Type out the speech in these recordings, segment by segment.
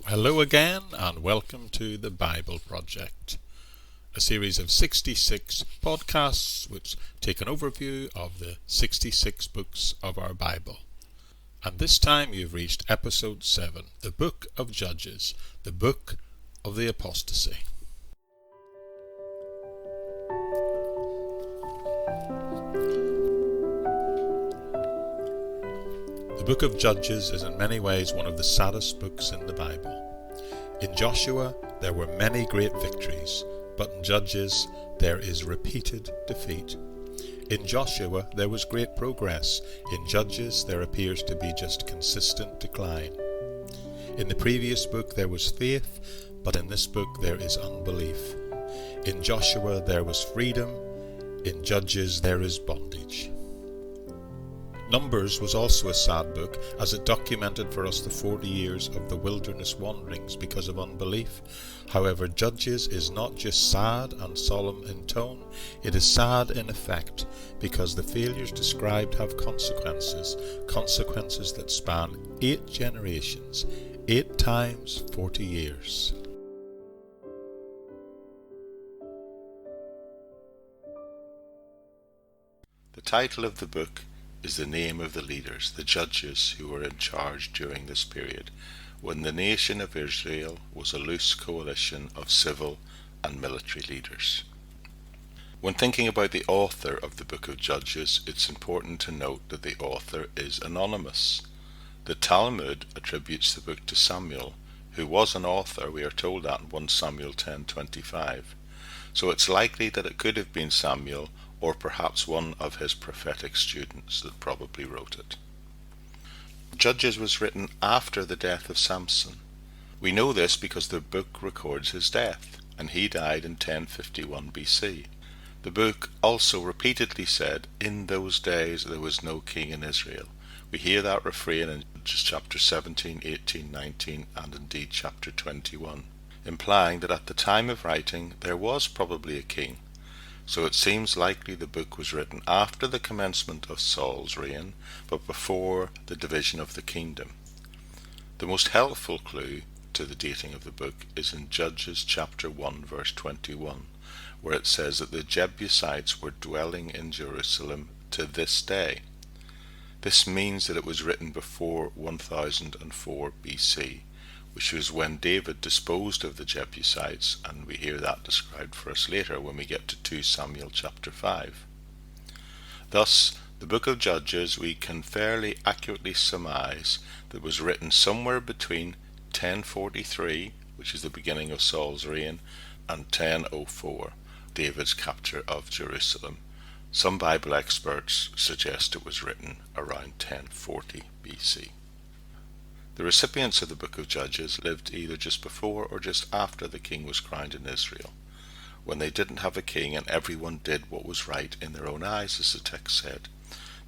Hello again, and welcome to the Bible Project, a series of 66 podcasts which take an overview of the 66 books of our Bible. And this time you've reached episode 7, the Book of Judges, the Book of the Apostasy. The Book of Judges is in many ways one of the saddest books in the Bible. In Joshua there were many great victories, but in Judges there is repeated defeat. In Joshua there was great progress. In Judges there appears to be just consistent decline. In the previous book there was faith, but in this book there is unbelief. In Joshua there was freedom. In Judges there is bondage. Numbers was also a sad book, as it documented for us the 40 years of the wilderness wanderings because of unbelief. However, Judges is not just sad and solemn in tone, it is sad in effect, because the failures described have consequences that span 8 generations, 8 times 40 years. The title of the book is the name of the leaders, the judges who were in charge during this period, when the nation of Israel was a loose coalition of civil and military leaders. When thinking about the author of the book of Judges, it's important to note that the author is anonymous. The Talmud attributes the book to Samuel, who was an author. We are told that in 1 Samuel 10:25. So it's likely that it could have been Samuel, or perhaps one of his prophetic students that probably wrote it. Judges was written after the death of Samson. We know this because the book records his death, and he died in 1051 BC. The book also repeatedly said, "In those days there was no king in Israel." We hear that refrain in Judges chapter 17, 18, 19, and indeed chapter 21, implying that at the time of writing there was probably a king. So it seems likely the book was written after the commencement of Saul's reign, but before the division of the kingdom. The most helpful clue to the dating of the book is in Judges chapter 1 verse 21, where it says that the Jebusites were dwelling in Jerusalem to this day. This means that it was written before 1004 BC, which was when David disposed of the Jebusites, and we hear that described for us later when we get to 2 Samuel chapter 5. Thus, the book of Judges we can fairly accurately surmise that was written somewhere between 1043, which is the beginning of Saul's reign, and 1004, David's capture of Jerusalem. Some Bible experts suggest it was written around 1040 BC. The recipients of the book of Judges lived either just before or just after the king was crowned in Israel, when they didn't have a king and everyone did what was right in their own eyes, as the text said.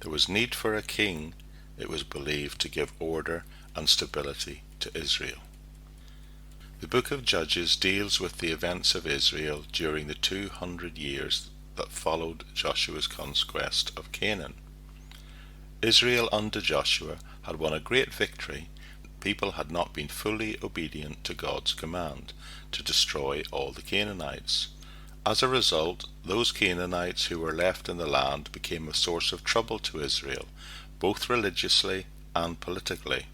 There was need for a king, it was believed, to give order and stability to Israel. The book of Judges deals with the events of Israel during the 200 years that followed Joshua's conquest of Canaan. Israel under Joshua had won a great victory. People had not been fully obedient to God's command to destroy all the Canaanites. As a result, those Canaanites who were left in the land became a source of trouble to Israel, both religiously and politically.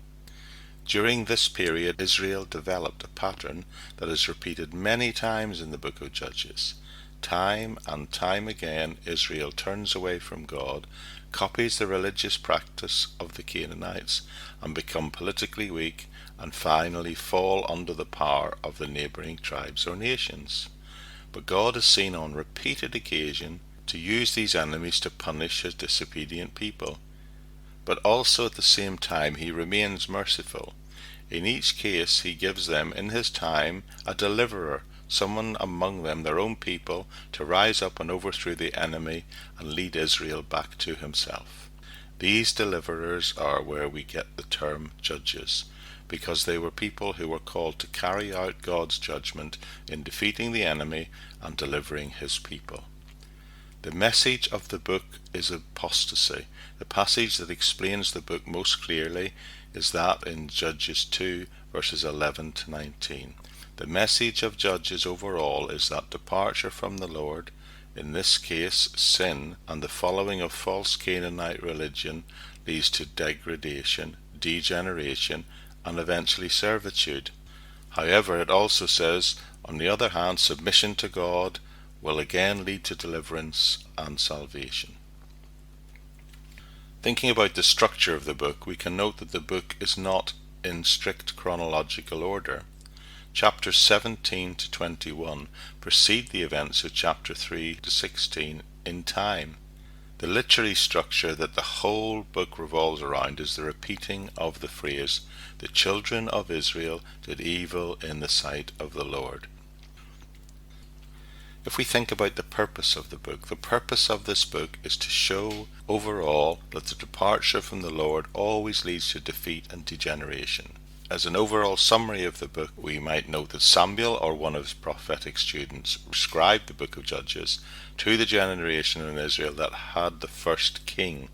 During this period, Israel developed a pattern that is repeated many times in the book of Judges. Time and time again, Israel turns away from God, copies the religious practice of the Canaanites, and become politically weak, and finally fall under the power of the neighboring tribes or nations. But God is seen on repeated occasion to use these enemies to punish his disobedient people. But also at the same time he remains merciful. In each case he gives them in his time a deliverer, someone among them, their own people, to rise up and overthrow the enemy and lead Israel back to himself. These deliverers are where we get the term judges, because they were people who were called to carry out God's judgment in defeating the enemy and delivering his people. The message of the book is apostasy. The passage that explains the book most clearly is that in Judges 2, verses 11 to 19. The message of Judges overall is that departure from the Lord, in this case sin, and the following of false Canaanite religion leads to degradation, degeneration, and eventually servitude. However, it also says, on the other hand, submission to God will again lead to deliverance and salvation. Thinking about the structure of the book, we can note that the book is not in strict chronological order. Chapters 17 to 21 precede the events of chapter 3 to 16 in time. The literary structure that the whole book revolves around is the repeating of the phrase, "The children of Israel did evil in the sight of the Lord." If we think about the purpose of the book, the purpose of this book is to show overall that the departure from the Lord always leads to defeat and degeneration. As an overall summary of the book, we might note that Samuel, or one of his prophetic students, scribed the book of Judges to the generation in Israel that had the first king,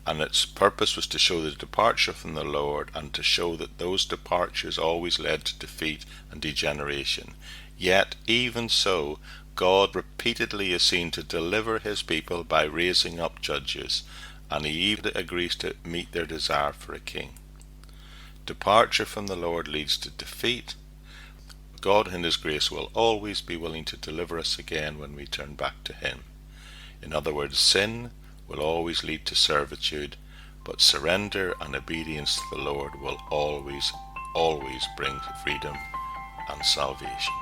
and its purpose was to show the departure from the Lord and to show that those departures always led to defeat and degeneration. Yet, even so, God repeatedly is seen to deliver his people by raising up judges, and he even agrees to meet their desire for a king. Departure from the Lord leads to defeat. God in his grace will always be willing to deliver us again when we turn back to him. In other words, sin will always lead to servitude, but surrender and obedience to the Lord will always bring freedom and salvation.